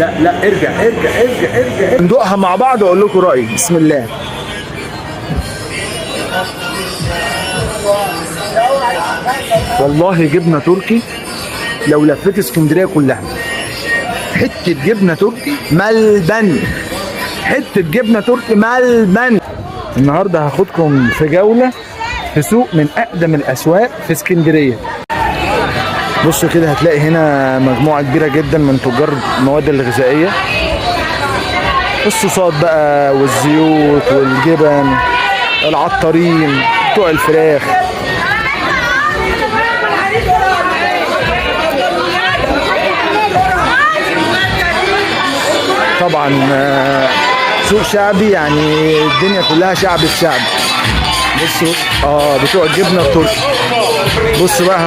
لا ارجع. ندوقها مع بعض واقول لكم رايي. بسم الله. والله جبنه تركي لو لفيت اسكندريه كلها. حته جبنه تركي ملبن، حته جبنه تركي ملبن. النهارده هاخدكم في جوله في سوق من اقدم الاسواق في اسكندريه. بصوا كده هتلاقي هنا مجموعه كبيره جدا من تجار المواد الغذائيه، الصوصات بقى والزيوت والجبن، العطارين بتوع الفراخ. طبعا سوق شعبي، يعني الدنيا كلها شعب في شعب. بصوا بتوع الجبنه التركي. بصوا بقى